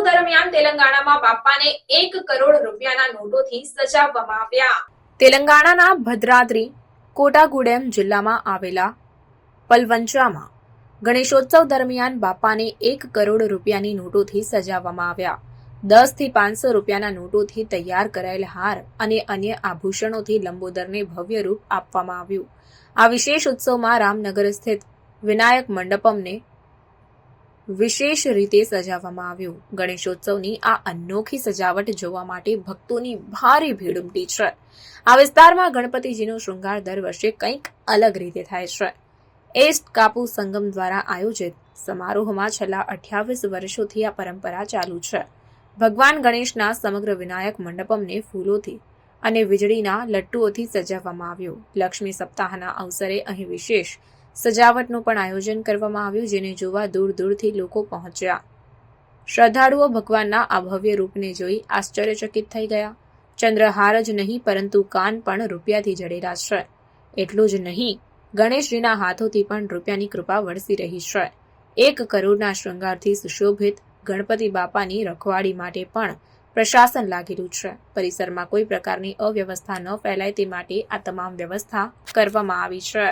દરમિયાન તેલંગાણામાં બાપાને 1 કરોડ રૂપિયાના નોટોથી સજાવવામાં આવ્યા. તેલંગાણાના ભદ્રાદ્રી કોટાગુડેમ જિલ્લામાં આવેલા પલવંચામાં ગણેશોત્સવ દરમિયાન બાપાને 1 કરોડ રૂપિયાની નોટોથી સજાવવામાં આવ્યા. 10 થી 500 રૂપિયાના નોટોથી તૈયાર કરાયેલ હાર અને અન્ય આભૂષણોથી લંબોદરને ભવ્ય રૂપ આપવામાં આવ્યું. આ વિશેષ ઉત્સવમાં રામનગર સ્થિત વિનાયક મંડપમને વિશેષ રીતે સજાવવામાં આવ્યું. ગણેશોત્સવની આ અનોખી સજાવટ જોવા માટે ભક્તોની ભારે ભીડ ઉમટી છે. આ વિસ્તારમાં ગણપતિજીનો શૃંગાર દર વર્ષે કંઈક અલગ રીતે થાય છે. એસ્ટ કાપુ સંગમ દ્વારા આયોજિત સમારોહમાં છેલ્લા 28 વર્ષોથી આ પરંપરા ચાલુ છે. ભગવાન ગણેશના સમગ્ર વિનાયક મંડપમને ફૂલોથી અને વીજળીના લટ્ટુઓથી સજાવવામાં આવ્યું. લક્ષ્મી સપ્તાહના અવસરે અહીં વિશેષ સજાવટનું પણ આયોજન કરવામાં આવ્યું, જેને જોવા દૂર દૂરથી લોકો પહોંચ્યા. શ્રદ્ધાળુઓ ભગવાનના આ ભવ્ય રૂપને જોઈ આશ્ચર્યચકિત થઈ ગયા. ચંદ્રહાર જ નહીં પરંતુ કાન પણ રૂપિયાથી જડેલા છે. એટલું જ નહીં, ગણેશજીના હાથોથી પણ રૂપિયાની કૃપા વરસી રહી છે. 1 કરોડના શૃંગારથી સુશોભિત ગણપતિ બાપાની રખવાડી માટે પણ પ્રશાસન લાગેલું છે. પરિસરમાં કોઈ પ્રકારની અવ્યવસ્થા ન ફેલાય તે માટે આ તમામ વ્યવસ્થા કરવામાં આવી છે.